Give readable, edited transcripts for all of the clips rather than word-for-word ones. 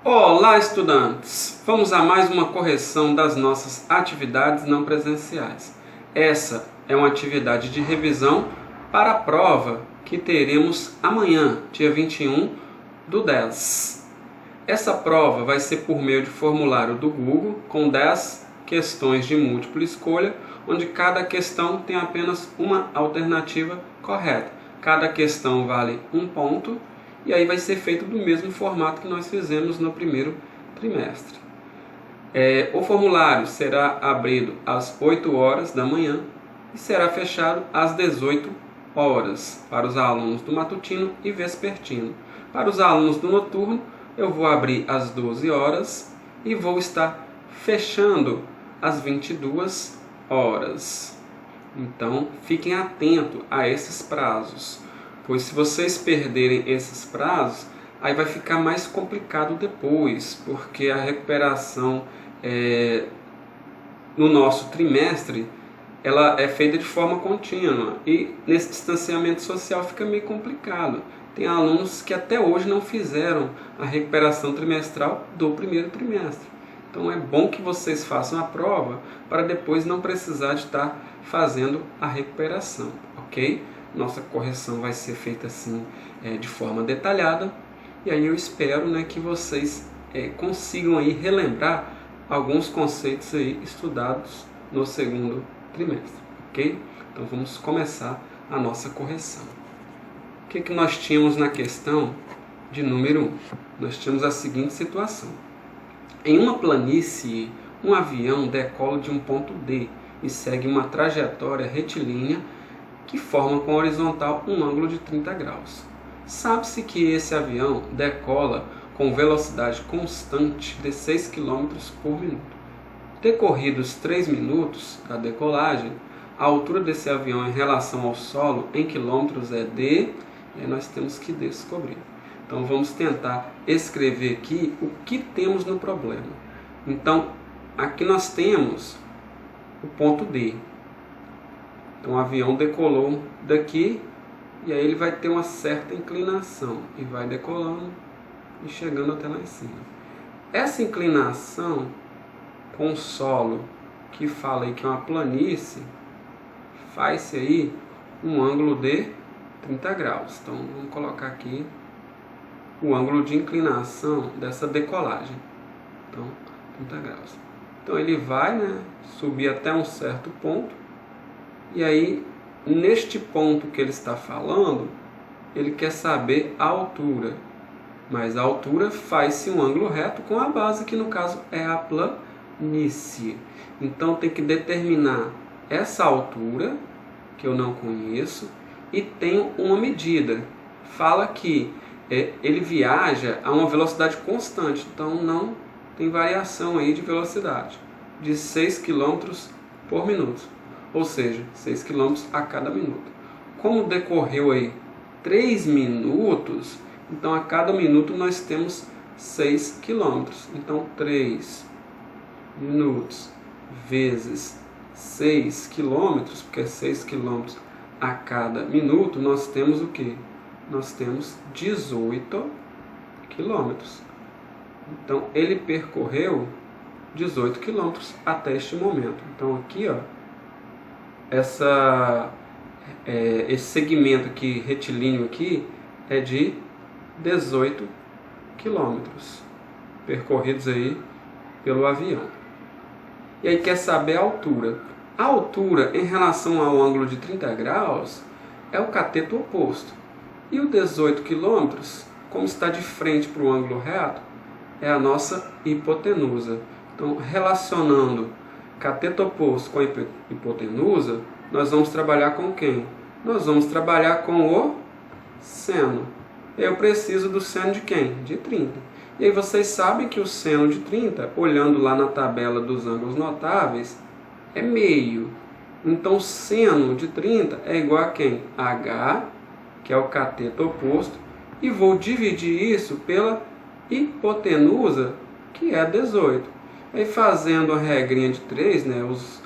Olá, estudantes! Vamos a mais uma correção das nossas atividades não presenciais. Essa é uma atividade de revisão para a prova que teremos amanhã, dia 21/10. Essa prova vai ser por meio de formulário do Google com 10 questões de múltipla escolha, onde cada questão tem apenas uma alternativa correta. Cada questão vale 1 ponto. E aí vai ser feito do mesmo formato que nós fizemos no primeiro trimestre. O formulário será abrido às 8 horas da manhã e será fechado às 18 horas para os alunos do matutino e vespertino. Para os alunos do noturno, eu vou abrir às 12 horas e vou estar fechando às 22 horas. Então, fiquem atentos a esses prazos, pois se vocês perderem esses prazos, aí vai ficar mais complicado depois, porque a recuperação no nosso trimestre, ela é feita de forma contínua e nesse distanciamento social fica meio complicado. Tem alunos que até hoje não fizeram a recuperação trimestral do primeiro trimestre. Então é bom que vocês façam a prova para depois não precisar de estar fazendo a recuperação, ok? Nossa correção vai ser feita assim de forma detalhada, e aí eu espero que vocês consigam aí relembrar alguns conceitos aí estudados no segundo trimestre, ok? Então vamos começar a nossa correção. O que nós tínhamos na questão de número 1? Nós tínhamos a seguinte situação: em uma planície, um avião decola de um ponto D e segue uma trajetória retilínea que forma com a horizontal um ângulo de 30 graus. Sabe-se que esse avião decola com velocidade constante de 6 km por minuto. Decorridos 3 minutos da decolagem, a altura desse avião em relação ao solo em quilômetros é d, e aí nós temos que descobrir. Então vamos tentar escrever aqui o que temos no problema. Então aqui nós temos o ponto D. Então o avião decolou daqui e aí ele vai ter uma certa inclinação e vai decolando e chegando até lá em cima. Essa inclinação com o solo, que fala aí que é uma planície, faz-se aí um ângulo de 30 graus. Então vamos colocar aqui o ângulo de inclinação dessa decolagem. Então 30 graus. Então ele vai subir até um certo ponto. E aí, neste ponto que ele está falando, ele quer saber a altura. Mas a altura faz-se um ângulo reto com a base, que no caso é a planície. Então tem que determinar essa altura, que eu não conheço, e tenho uma medida. Fala que ele viaja a uma velocidade constante, então não tem variação aí de velocidade, de 6 km por minuto. Ou seja, 6 km a cada minuto. Como decorreu aí 3 minutos, então a cada minuto nós temos 6 km. Então 3 minutos vezes 6 km, porque é 6 km a cada minuto, nós temos o quê? Nós temos 18 km. Então ele percorreu 18 km até este momento. Então aqui, esse segmento aqui retilíneo aqui é de 18 quilômetros percorridos aí pelo avião. E aí quer saber a altura. A altura em relação ao ângulo de 30 graus é o cateto oposto. E o 18 quilômetros, como está de frente para o ângulo reto, é a nossa hipotenusa. Então, relacionando cateto oposto com a hipotenusa, nós vamos trabalhar com quem? Nós vamos trabalhar com o seno. Eu preciso do seno de quem? De 30. E aí vocês sabem que o seno de 30, olhando lá na tabela dos ângulos notáveis, é meio. Então o seno de 30 é igual a quem? H, que é o cateto oposto, e vou dividir isso pela hipotenusa, que é 18. Aí fazendo a regrinha de 3,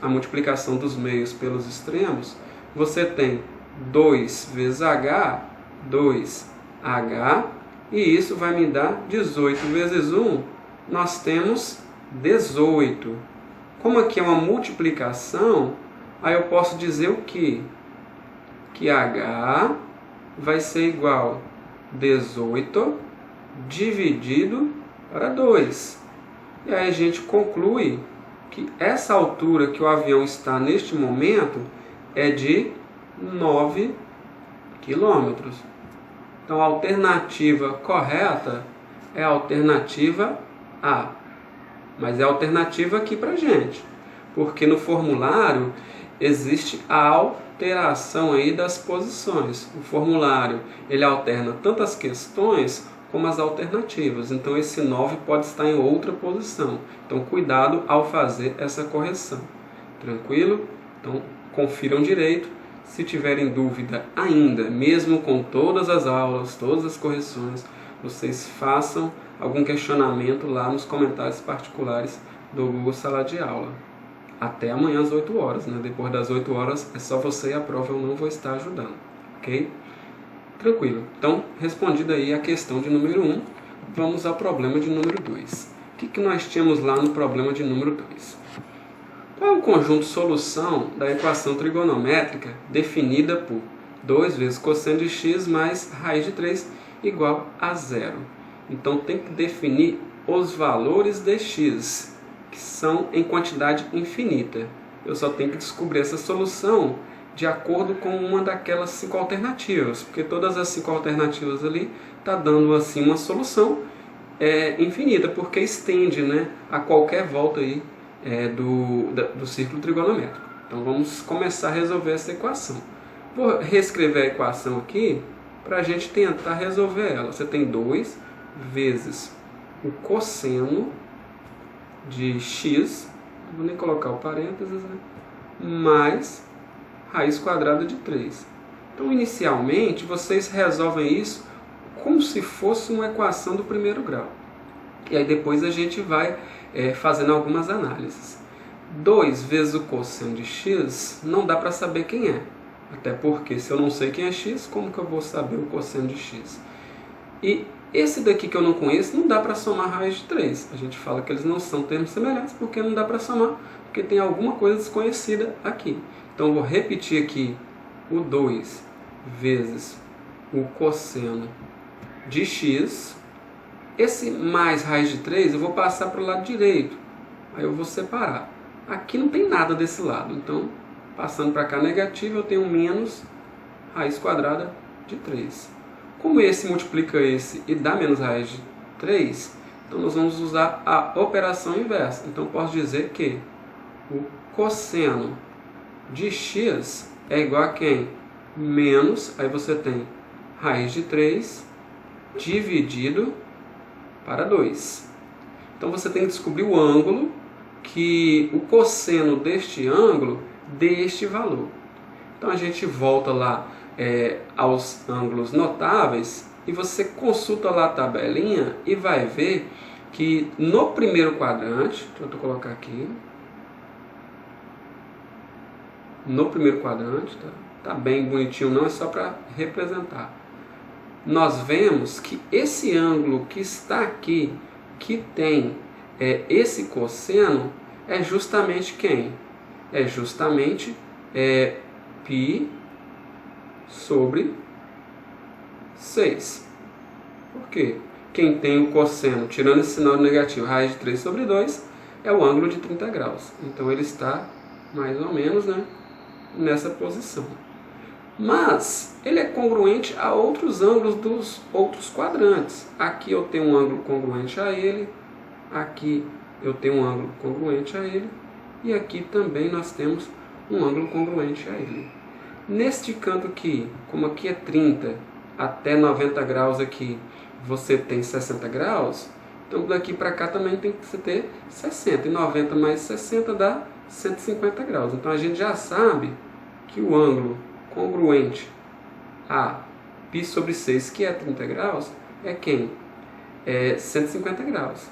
a multiplicação dos meios pelos extremos, você tem 2 vezes H, 2H, e isso vai me dar 18 vezes 1, nós temos 18. Como aqui é uma multiplicação, aí eu posso dizer o quê? Que H vai ser igual a 18 dividido para 2. E aí a gente conclui que essa altura que o avião está neste momento é de 9 quilômetros. Então a alternativa correta é a alternativa A. Mas é a alternativa aqui para a gente, porque no formulário existe a alteração aí das posições. O formulário ele alterna tanto as questões como as alternativas. Então esse 9 pode estar em outra posição. Então cuidado ao fazer essa correção. Tranquilo? Então confiram direito. Se tiverem dúvida ainda, mesmo com todas as aulas, todas as correções, vocês façam algum questionamento lá nos comentários particulares do Google Sala de Aula. Até amanhã às 8 horas, né? Depois das 8 horas é só você e a prova, eu não vou estar ajudando, ok? Tranquilo. Então, respondida aí a questão de número 1, vamos ao problema de número 2. O que nós tínhamos lá no problema de número 2? Qual é o conjunto solução da equação trigonométrica definida por 2 vezes cosseno de x mais raiz de 3 igual a 0? Então tem que definir os valores de x, que são em quantidade infinita. Eu só tenho que descobrir essa solução de acordo com uma daquelas 5 alternativas, porque todas as 5 alternativas ali tá dando assim uma solução infinita, porque estende, né, a qualquer volta aí do círculo trigonométrico. Então vamos começar a resolver essa equação. Vou reescrever a equação aqui para a gente tentar resolver ela. Você tem 2 vezes o cosseno de x, não vou nem colocar o parênteses, né, mais raiz quadrada de 3. Então inicialmente vocês resolvem isso como se fosse uma equação do primeiro grau. E aí depois a gente vai fazendo algumas análises. 2 vezes o cosseno de x não dá para saber quem é. Até porque se eu não sei quem é x, como que eu vou saber o cosseno de x? E esse daqui que eu não conheço, não dá para somar raiz de 3. A gente fala que eles não são termos semelhantes porque não dá para somar, porque tem alguma coisa desconhecida aqui. Então eu vou repetir aqui o 2 vezes o cosseno de x. Esse mais raiz de 3 eu vou passar para o lado direito. Aí eu vou separar. Aqui não tem nada desse lado. Então, passando para cá negativo, eu tenho menos raiz quadrada de 3. Como esse multiplica esse e dá menos raiz de 3, então nós vamos usar a operação inversa. Então, posso dizer que o cosseno de x é igual a quem? Menos, aí você tem raiz de 3 dividido para 2. Então você tem que descobrir o ângulo que o cosseno deste ângulo dê este valor. Então a gente volta lá aos ângulos notáveis e você consulta lá a tabelinha e vai ver que no primeiro quadrante, deixa eu colocar aqui, no primeiro quadrante, tá bem bonitinho, não é só para representar. Nós vemos que esse ângulo que está aqui, que tem esse cosseno, é justamente quem? É justamente π sobre 6. Por quê? Quem tem o cosseno, tirando esse sinal negativo, raiz de 3 sobre 2, é o ângulo de 30 graus. Então ele está mais ou menos, né, nessa posição. Mas ele é congruente a outros ângulos dos outros quadrantes. Aqui eu tenho um ângulo congruente a ele, aqui eu tenho um ângulo congruente a ele, e aqui também nós temos um ângulo congruente a ele. Neste canto aqui, como aqui é 30 até 90 graus aqui, você tem 60 graus, então daqui para cá também tem que ter 60, e 90 mais 60 dá 150 graus. Então a gente já sabe que o ângulo congruente a π sobre 6, que é 30 graus, é quem? É 150 graus.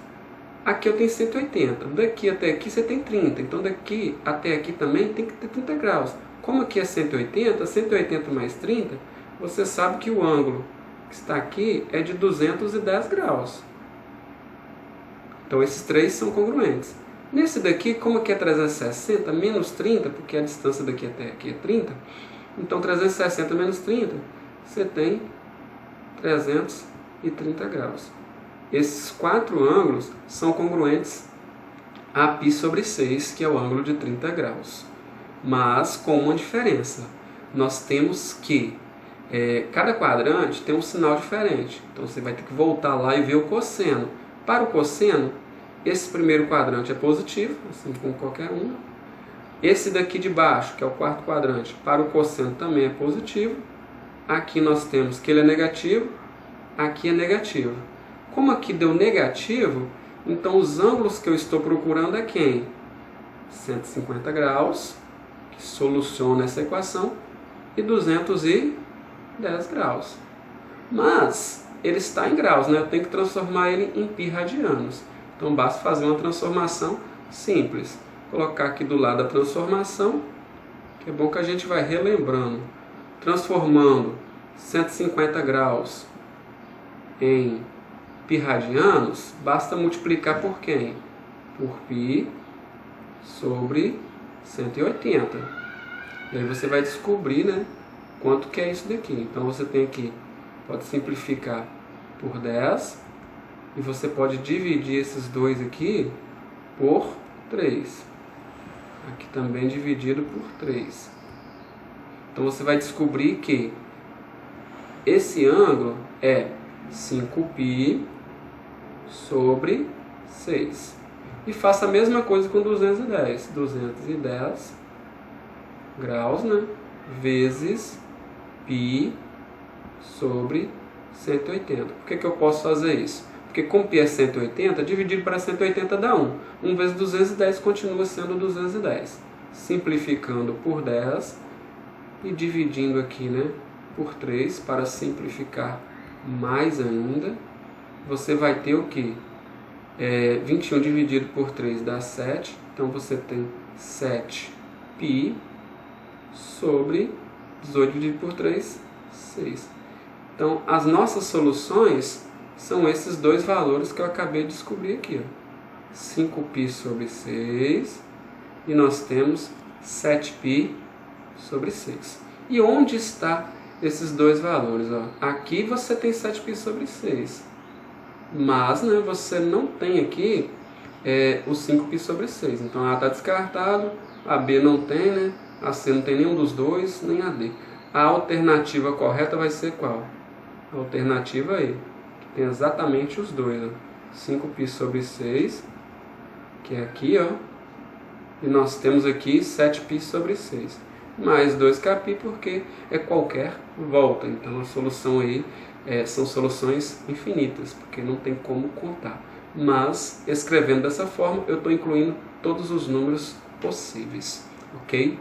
Aqui eu tenho 180. Daqui até aqui você tem 30. Então daqui até aqui também tem que ter 30 graus. Como aqui é 180, 180 mais 30, você sabe que o ângulo que está aqui é de 210 graus. Então esses três são congruentes. Nesse daqui, como que é 360 menos 30, porque a distância daqui até aqui é 30, então 360 menos 30, você tem 330 graus. Esses quatro ângulos são congruentes a π sobre 6, que é o ângulo de 30 graus. Mas com uma diferença. Nós temos que cada quadrante tem um sinal diferente. Então você vai ter que voltar lá e ver o cosseno. Para o cosseno, esse primeiro quadrante é positivo, assim como qualquer um. Esse daqui de baixo, que é o quarto quadrante, para o cosseno também é positivo. Aqui nós temos que ele é negativo, aqui é negativo. Como aqui deu negativo, então os ângulos que eu estou procurando é quem? 150 graus, que soluciona essa equação, e 210 graus. Mas ele está em graus, né? Eu tenho que transformar ele em π radianos. Então basta fazer uma transformação simples. Colocar aqui do lado a transformação, que é bom que a gente vai relembrando. Transformando 150 graus em π radianos, basta multiplicar por quem? Por π sobre 180. E aí você vai descobrir, né, quanto que é isso daqui. Então você tem aqui, pode simplificar por 10, e você pode dividir esses dois aqui por 3. Aqui também dividido por 3. Então você vai descobrir que esse ângulo é 5π sobre 6. E faça a mesma coisa com 210. 210 graus, né? Vezes π sobre 180. Por que eu posso fazer isso? Porque com π é 180, dividido para 180 dá 1. 1 vezes 210 continua sendo 210. Simplificando por 10 e dividindo aqui, né, por 3 para simplificar mais ainda, você vai ter o que? 21 dividido por 3 dá 7. Então você tem 7π sobre 18 dividido por 3, 6. Então as nossas soluções são esses dois valores que eu acabei de descobrir aqui. 5π sobre 6 e nós temos 7π sobre 6. E onde está esses dois valores? Aqui você tem 7π sobre 6. Mas, né, você não tem aqui o 5π sobre 6. Então A está descartado, a B não tem, né? A C não tem nenhum dos dois, nem a D. A alternativa correta vai ser qual? A alternativa aí, que tem exatamente os dois. 5π sobre 6, que é aqui, ó. E nós temos aqui 7π sobre 6. Mais 2kπ porque é qualquer volta. Então a solução aí são soluções infinitas, porque não tem como contar. Mas escrevendo dessa forma, eu estou incluindo todos os números possíveis. Ok?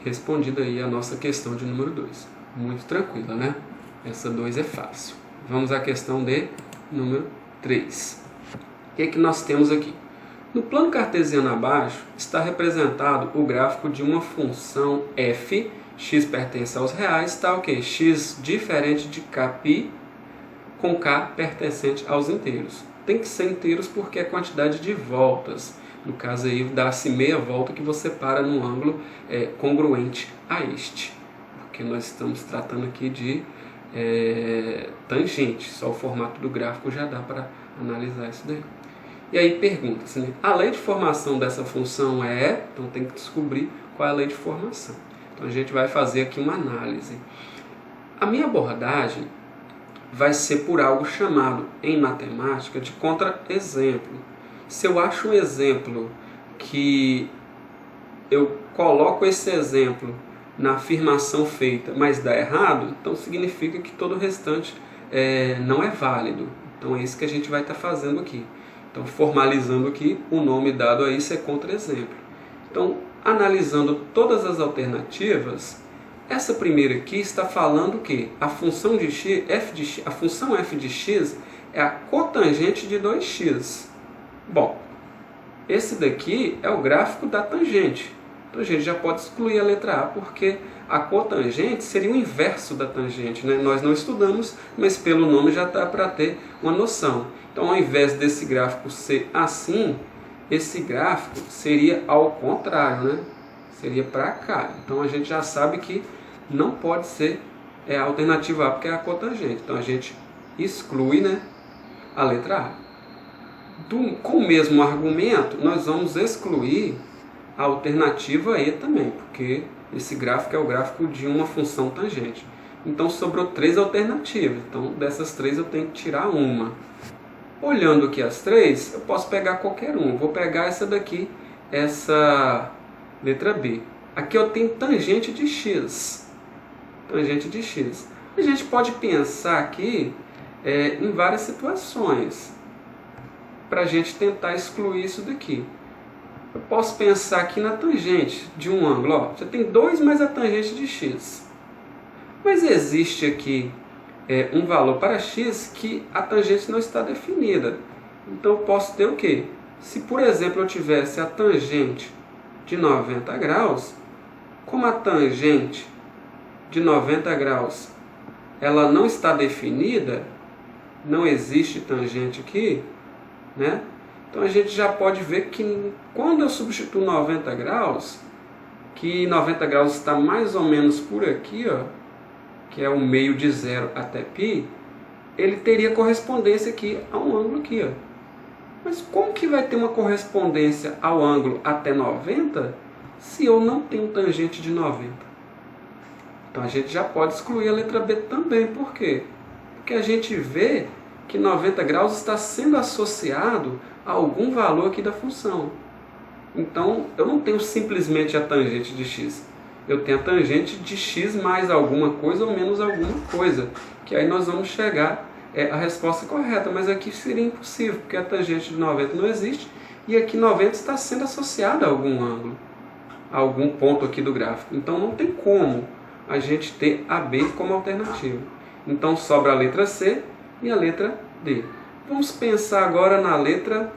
Respondida aí a nossa questão de número 2. Muito tranquila, né? Essa 2 é fácil. Vamos à questão de número 3. O que é que nós temos aqui? No plano cartesiano abaixo está representado o gráfico de uma função f, x pertence aos reais, está o quê? X diferente de kπ, com k pertencente aos inteiros. Tem que ser inteiros porque é quantidade de voltas. No caso aí, dá-se meia volta que você para num ângulo congruente a este. Porque nós estamos tratando aqui de tangente. Só o formato do gráfico já dá para analisar isso daí. E aí pergunta-se, né? A lei de formação dessa função então tem que descobrir qual é a lei de formação. Então a gente vai fazer aqui uma análise. A minha abordagem vai ser por algo chamado em matemática de contra-exemplo. Se eu acho um exemplo que eu coloco esse exemplo na afirmação feita, mas dá errado, então significa que todo o restante não é válido. Então é isso que a gente vai estar fazendo aqui. Então, formalizando aqui, o nome dado a isso é contra-exemplo. Então, analisando todas as alternativas, essa primeira aqui está falando que a função de x, a função f de x é a cotangente de 2x. Bom, esse daqui é o gráfico da tangente. Então a gente já pode excluir a letra A, porque a cotangente seria o inverso da tangente, né? Nós não estudamos, mas pelo nome já dá para ter uma noção. Então, ao invés desse gráfico ser assim, esse gráfico seria ao contrário, né? Seria para cá. Então a gente já sabe que não pode ser a alternativa A, porque é a cotangente. Então a gente exclui, né, a letra A. Com o mesmo argumento, nós vamos excluir a alternativa E também, porque esse gráfico é o gráfico de uma função tangente. Então sobrou 3 alternativas. Então dessas 3 eu tenho que tirar uma. Olhando aqui as 3, eu posso pegar qualquer uma. Vou pegar essa daqui, essa letra B. Aqui eu tenho tangente de x. Tangente de x. A gente pode pensar aqui em várias situações para a gente tentar excluir isso daqui. Eu posso pensar aqui na tangente de um ângulo. Ó, você tem 2 mais a tangente de x. Mas existe aqui um valor para x que a tangente não está definida. Então eu posso ter o quê? Se, por exemplo, eu tivesse a tangente de 90 graus, como a tangente de 90 graus ela não está definida, não existe tangente aqui, né? Então a gente já pode ver que quando eu substituo 90 graus, que 90 graus está mais ou menos por aqui, ó, que é o meio de 0 até π, ele teria correspondência aqui a um ângulo aqui, ó. Mas como que vai ter uma correspondência ao ângulo até 90 se eu não tenho tangente de 90? Então a gente já pode excluir a letra B também. Por quê? Porque a gente vê que 90 graus está sendo associado a algum valor aqui da função. Então eu não tenho simplesmente a tangente de x. Eu tenho a tangente de x mais alguma coisa ou menos alguma coisa. Que aí nós vamos chegar à resposta correta. Mas aqui seria impossível, porque a tangente de 90 não existe. E aqui 90 está sendo associada a algum ângulo, a algum ponto aqui do gráfico. Então não tem como a gente ter a B como alternativa. Então sobra a letra C e a letra D. Vamos pensar agora na letra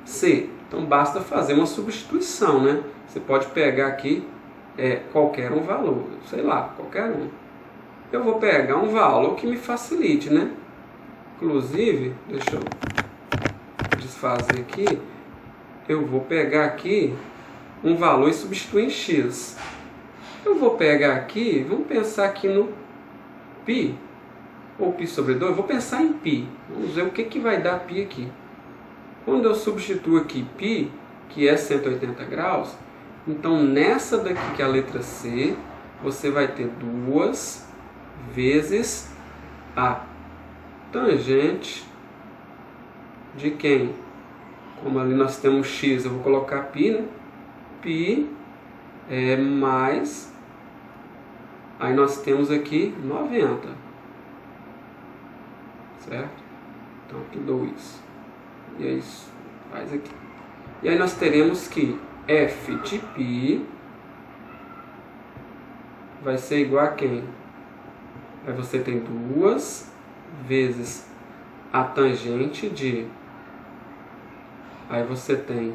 C. Então basta fazer uma substituição, né? Você pode pegar aqui qualquer um valor, sei lá, qualquer um. Eu vou pegar um valor que me facilite, né? Inclusive, deixa eu desfazer aqui. Eu vou pegar aqui um valor e substituir em x. Eu vou pegar aqui, vamos pensar aqui no π, ou π sobre 2, eu vou pensar em π. Vamos ver o que vai dar π aqui. Quando eu substituo aqui π, que é 180 graus, então nessa daqui que é a letra C, você vai ter 2 vezes a tangente de quem? Como ali nós temos x, eu vou colocar π, né? Π mais, aí nós temos aqui 90, certo? Então aqui 2, e é isso, faz aqui. E aí nós teremos que f de π vai ser igual a quem? Aí você tem 2 vezes a tangente de, aí você tem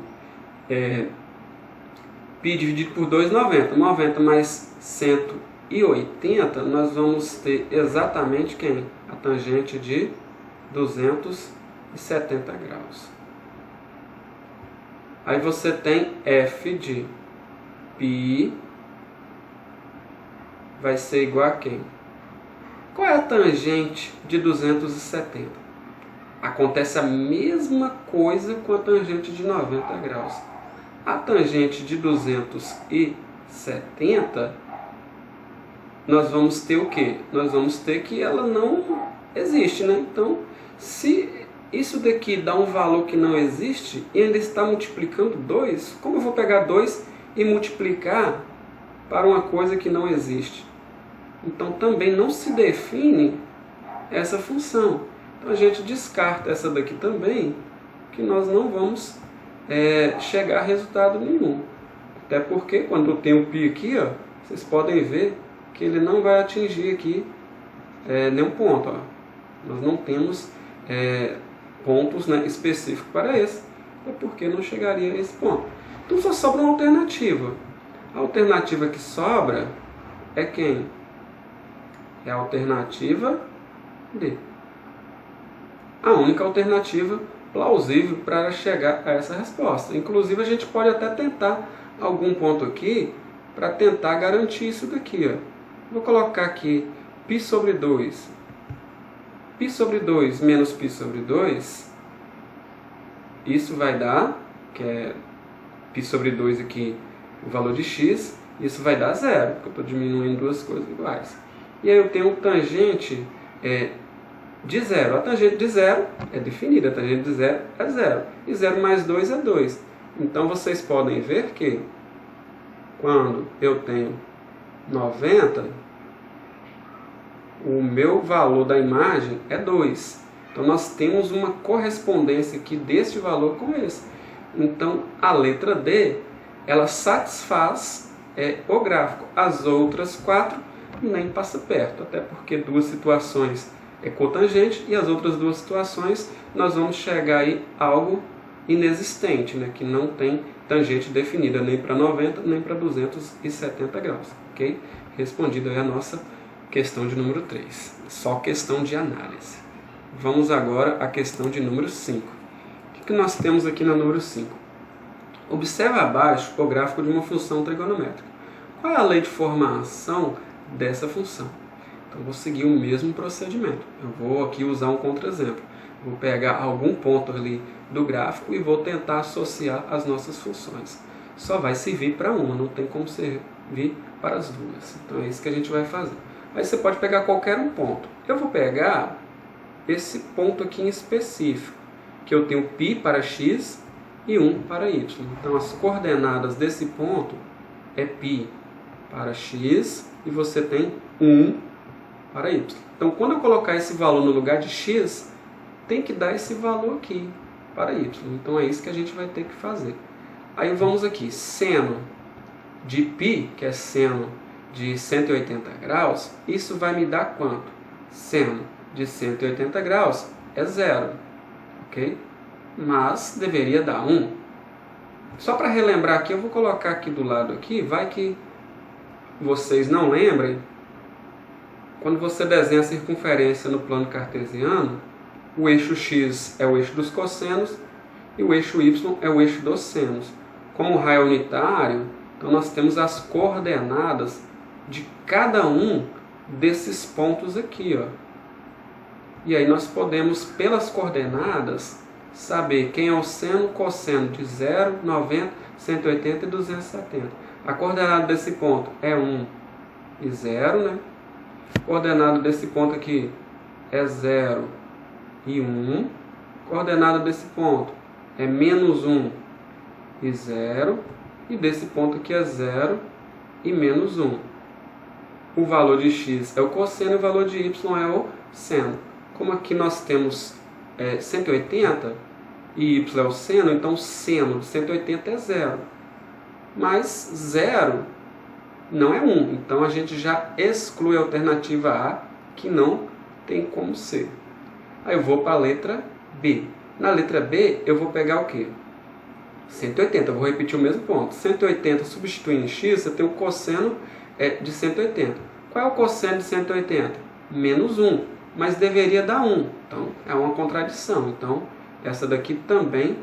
π dividido por 2, 90. 90 mais 180, nós vamos ter exatamente quem? A tangente de 270 graus. Aí você tem f de π vai ser igual a quem? Qual é a tangente de 270? Acontece a mesma coisa com a tangente de 90 graus. A tangente de 270, nós vamos ter o quê? Nós vamos ter que ela não existe, né? Então, se isso daqui dá um valor que não existe e ainda está multiplicando 2, como eu vou pegar 2 e multiplicar para uma coisa que não existe? Então, também não se define essa função. Então, a gente descarta essa daqui também, que nós não vamos chegar a resultado nenhum. Até porque quando eu tenho o π aqui, ó, vocês podem ver que ele não vai atingir aqui nenhum ponto. Ó. Nós não temos pontos, né, específicos para esse, é porque não chegaria a esse ponto. Então só sobra uma alternativa. A alternativa que sobra é quem? É a alternativa D. A única alternativa plausível para chegar a essa resposta. Inclusive, a gente pode até tentar algum ponto aqui para tentar garantir isso daqui. Ó. Vou colocar aqui π sobre 2. Π sobre 2 menos π sobre 2, isso vai dar, que é π sobre 2 aqui, o valor de x, isso vai dar zero, porque eu estou diminuindo duas coisas iguais. E aí eu tenho tangente de zero. A tangente de zero é definida, a tangente de zero é zero. E 0 mais 2 é 2. Então vocês podem ver que quando eu tenho 90, o meu valor da imagem é 2. Então nós temos uma correspondência aqui deste valor com esse. Então a letra D, ela satisfaz o gráfico. As outras 4 nem passa perto, até porque duas situações é cotangente e as outras duas situações nós vamos chegar aí a algo inexistente, né? Que não tem tangente definida nem para 90 nem para 270 graus, ok? Respondida aí a nossa questão de número 3, só questão de análise. Vamos agora à questão de número 5. O que nós temos aqui na número 5? Observe abaixo o gráfico de uma função trigonométrica. Qual é a lei de formação dessa função? Então, vou seguir o mesmo procedimento. Eu vou aqui usar um contra-exemplo. Vou pegar algum ponto ali do gráfico e vou tentar associar as nossas funções. Só vai servir para uma, não tem como servir para as duas. Então, é isso que a gente vai fazer. Aí você pode pegar qualquer um ponto. Eu vou pegar esse ponto aqui em específico, que eu tenho π para x e 1 para y. Então, as coordenadas desse ponto é π para x e você tem 1 para y. Então, quando eu colocar esse valor no lugar de x, tem que dar esse valor aqui para y. Então, é isso que a gente vai ter que fazer. Aí, vamos aqui. Seno de π, que é seno de 180 graus, isso vai me dar quanto? Seno de 180 graus é zero, ok? Mas deveria dar 1. Só para relembrar aqui, eu vou colocar aqui do lado aqui, vai que vocês não lembrem, quando você desenha a circunferência no plano cartesiano, o eixo x é o eixo dos cossenos e o eixo y é o eixo dos senos. Como o raio é unitário, então nós temos as coordenadas de cada um desses pontos aqui, ó. E aí nós podemos, pelas coordenadas, saber quem é o seno, cosseno de 0, 90, 180 e 270. A coordenada desse ponto é 1 e 0, né? A coordenada desse ponto aqui é 0 e 1. A coordenada desse ponto é menos 1 e 0. E desse ponto aqui é 0 e menos 1. O valor de x é o cosseno e o valor de y é o seno. Como aqui nós temos 180 e y é o seno, então o seno de 180 é 0. Mas 0 não é 1. Então a gente já exclui a alternativa A, que não tem como ser. Aí eu vou para a letra B. Na letra B eu vou pegar o quê? 180. Eu vou repetir o mesmo ponto. 180 substituindo x, eu tenho o cosseno de 180. Qual é o cosseno de 180? Menos 1. Mas deveria dar 1. Então é uma contradição. Então essa daqui também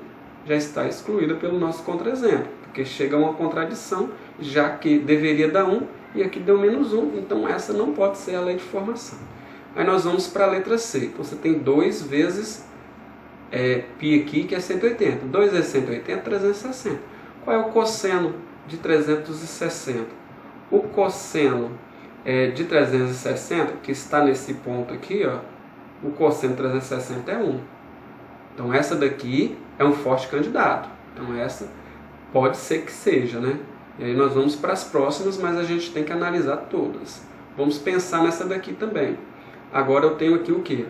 já está excluída pelo nosso contra-exemplo, porque chega a uma contradição, já que deveria dar 1 e aqui deu menos 1, então essa não pode ser a lei de formação. Aí nós vamos para a letra C. Então você tem 2 vezes π aqui, que é 180. 2 vezes 180 é 360. Qual é o cosseno de 360? O cosseno de 360, que está nesse ponto aqui, ó, o cosseno de 360 é 1. Então essa daqui é um forte candidato. Então essa pode ser que seja, né? E aí nós vamos para as próximas, mas a gente tem que analisar todas. Vamos pensar nessa daqui também. Agora eu tenho aqui o quê?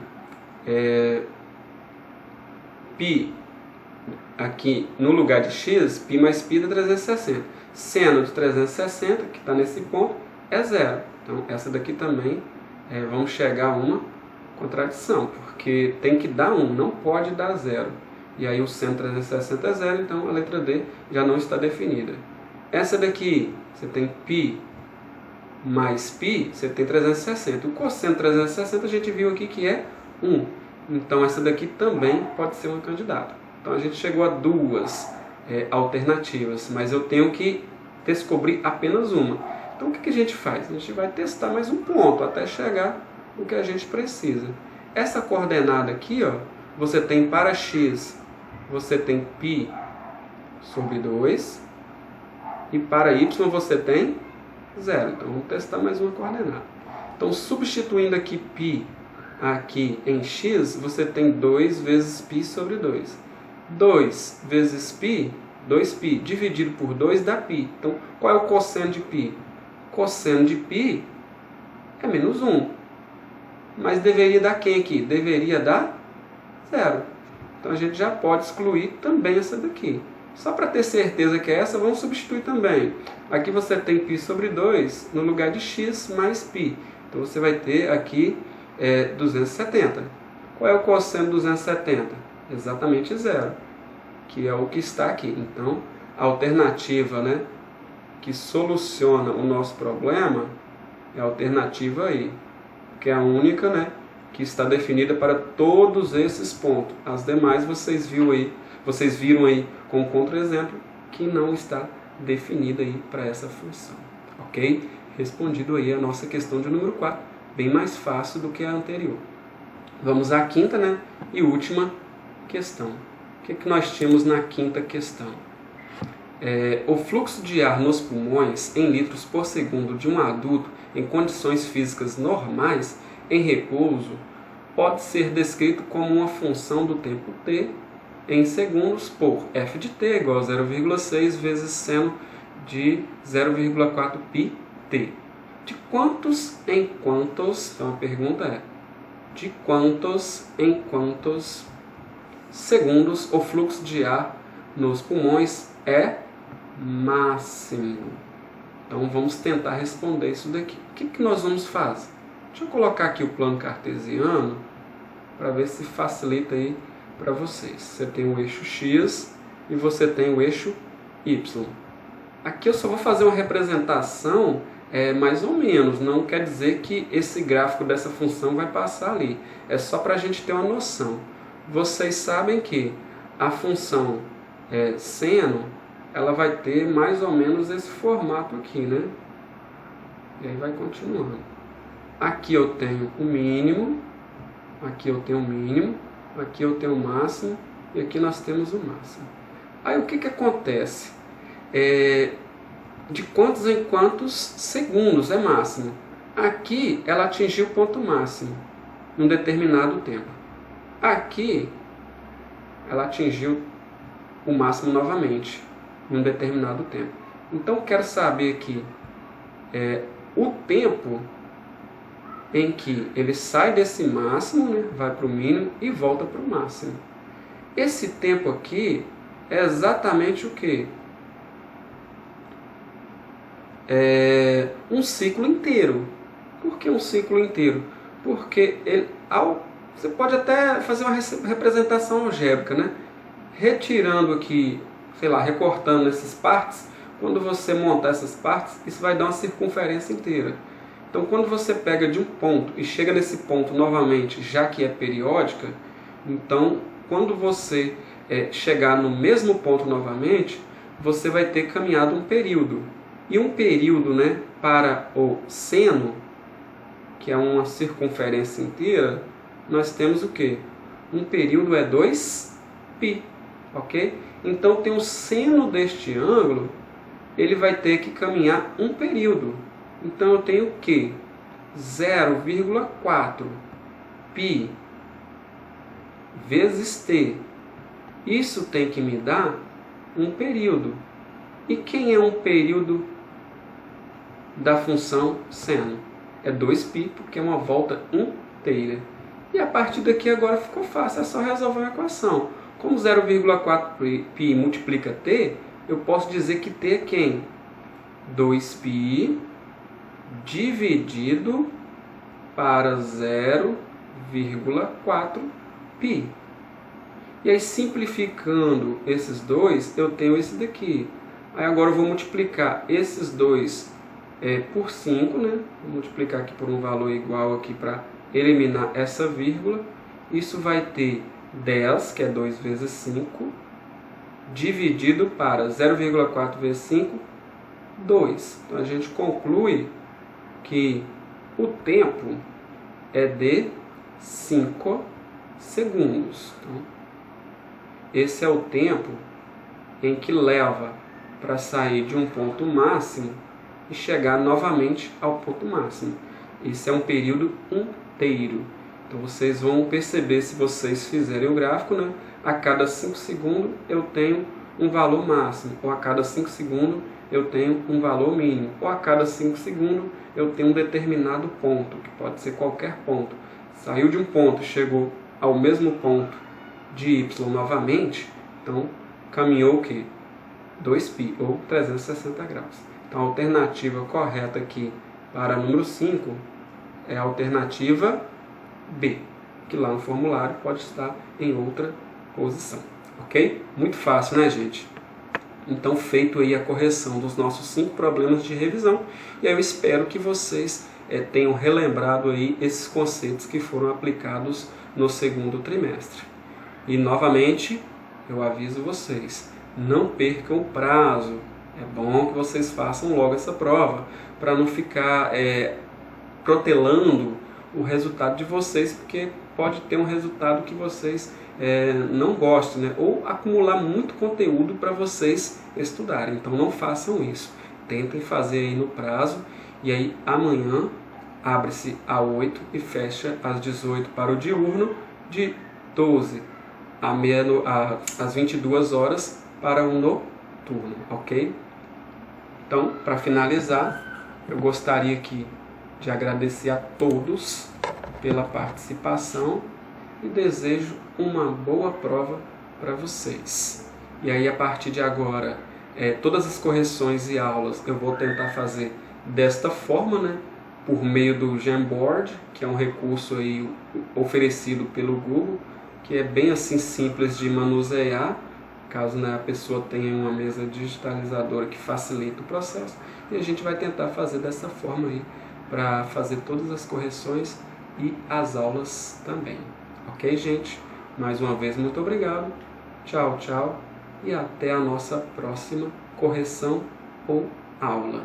π aqui no lugar de x, π mais π dá 360. Seno de 360, que está nesse ponto, é 0. Então essa daqui também vamos chegar a uma contradição, porque tem que dar 1, não pode dar 0. E aí o seno 360 é 0, então a letra D já não está definida. Essa daqui, você tem π mais π, você tem 360. O cosseno de 360 a gente viu aqui que é 1. Então essa daqui também pode ser uma candidata. Então a gente chegou a duas alternativas, mas eu tenho que descobrir apenas uma. Então o que a gente faz? A gente vai testar mais um ponto até chegar no que a gente precisa. Essa coordenada aqui, ó, você tem para x, você tem π sobre 2, e para y você tem 0. Então vamos testar mais uma coordenada. Então substituindo aqui π aqui em x, você tem 2 vezes π sobre 2. 2 vezes π, 2π dividido por 2 dá π. Então qual é o cosseno de π? Cosseno de π é menos 1. Mas deveria dar quem aqui? Deveria dar 0. Então a gente já pode excluir também essa daqui. Só para ter certeza que é essa, vamos substituir também. Aqui você tem π sobre 2 no lugar de x mais π. Então você vai ter aqui 270. Qual é o cosseno de 270? Exatamente 0, que é o que está aqui. Então, a alternativa, né, que soluciona o nosso problema é a alternativa aí, que é a única, né, que está definida para todos esses pontos. As demais vocês viram aí com o contra-exemplo que não está definida aí para essa função. Ok? Respondido aí a nossa questão de número 4, bem mais fácil do que a anterior. Vamos à quinta, né, e última questão. O que nós tínhamos na quinta questão? O fluxo de ar nos pulmões em litros por segundo de um adulto em condições físicas normais em repouso pode ser descrito como uma função do tempo t em segundos por f de t igual a 0,6 vezes seno de 0,4 πt. De quantos em quantos, então a pergunta é, de quantos em quantos segundos o fluxo de ar nos pulmões é máximo? Então vamos tentar responder isso daqui. O que nós vamos fazer? Deixa eu colocar aqui o plano cartesiano para ver se facilita aí para vocês. Você tem o eixo x e você tem o eixo y. Aqui eu só vou fazer uma representação mais ou menos, não quer dizer que esse gráfico dessa função vai passar ali. É só para a gente ter uma noção. Vocês sabem que a função seno, ela vai ter mais ou menos esse formato aqui, né? E aí vai continuando. Aqui eu tenho o mínimo, aqui eu tenho o mínimo, aqui eu tenho o máximo e aqui nós temos o máximo. Aí o que acontece? De quantos em quantos segundos é máximo? Aqui ela atingiu o ponto máximo num determinado tempo. Aqui ela atingiu o máximo novamente em um determinado tempo. Então eu quero saber aqui o tempo em que ele sai desse máximo, né, vai para o mínimo e volta para o máximo. Esse tempo aqui é exatamente o que? Um ciclo inteiro. Por que um ciclo inteiro? Porque você pode até fazer uma representação algébrica, né? Retirando aqui, sei lá, recortando essas partes, quando você montar essas partes, isso vai dar uma circunferência inteira. Então, quando você pega de um ponto e chega nesse ponto novamente, já que é periódica, então, quando você chegar no mesmo ponto novamente, você vai ter caminhado um período. E um período, né, para o seno, que é uma circunferência inteira, nós temos o quê? Um período é 2π, ok? Então, tem o seno deste ângulo, ele vai ter que caminhar um período. Então, eu tenho o quê? 0,4 π vezes t. Isso tem que me dar um período. E quem é um período da função seno? É 2π, porque é uma volta inteira. E a partir daqui agora ficou fácil, é só resolver uma equação. Como 0,4π multiplica t, eu posso dizer que t é quem? 2π dividido para 0,4π. E aí, simplificando esses dois, eu tenho esse daqui, Aí agora eu vou multiplicar esses dois por 5, né? Vou multiplicar aqui por um valor igual aqui para eliminar essa vírgula. Isso vai ter 10, que é 2 vezes 5, dividido para 0,4 vezes 5, 2. Então a gente conclui que o tempo é de 5 segundos. Então, esse é o tempo em que leva para sair de um ponto máximo e chegar novamente ao ponto máximo. Esse é um período inteiro. Então vocês vão perceber, se vocês fizerem o gráfico, né? A cada 5 segundos eu tenho um valor máximo, ou a cada 5 segundos eu tenho um valor mínimo, ou a cada 5 segundos eu tenho um determinado ponto, que pode ser qualquer ponto. Saiu de um ponto e chegou ao mesmo ponto de y novamente, então caminhou o quê? 2π, ou 360 graus. Então a alternativa correta aqui para número 5 é a alternativa B, que lá no formulário pode estar em outra posição, ok? Muito fácil, né, gente? Então, feito aí a correção dos nossos 5 problemas de revisão, e eu espero que vocês tenham relembrado aí esses conceitos que foram aplicados no segundo trimestre. E, novamente, eu aviso vocês, não percam o prazo. É bom que vocês façam logo essa prova, para não ficar protelando o resultado de vocês, porque pode ter um resultado que vocês não gostem, né? Ou acumular muito conteúdo para vocês estudarem. Então não façam isso. Tentem fazer aí no prazo, e aí amanhã abre-se às 8 e fecha às 18 para o diurno, de 12 às 22 horas para o noturno, ok? Então, para finalizar, eu gostaria aqui de agradecer a todos pela participação e desejo uma boa prova para vocês. E aí, a partir de agora, todas as correções e aulas eu vou tentar fazer desta forma, né? Por meio do Jamboard, que é um recurso aí oferecido pelo Google, que é bem assim simples de manusear, caso, né, a pessoa tenha uma mesa digitalizadora que facilita o processo. E a gente vai tentar fazer dessa forma aí, para fazer todas as correções e as aulas também. Ok, gente? Mais uma vez, muito obrigado. Tchau, tchau. E até a nossa próxima correção ou aula.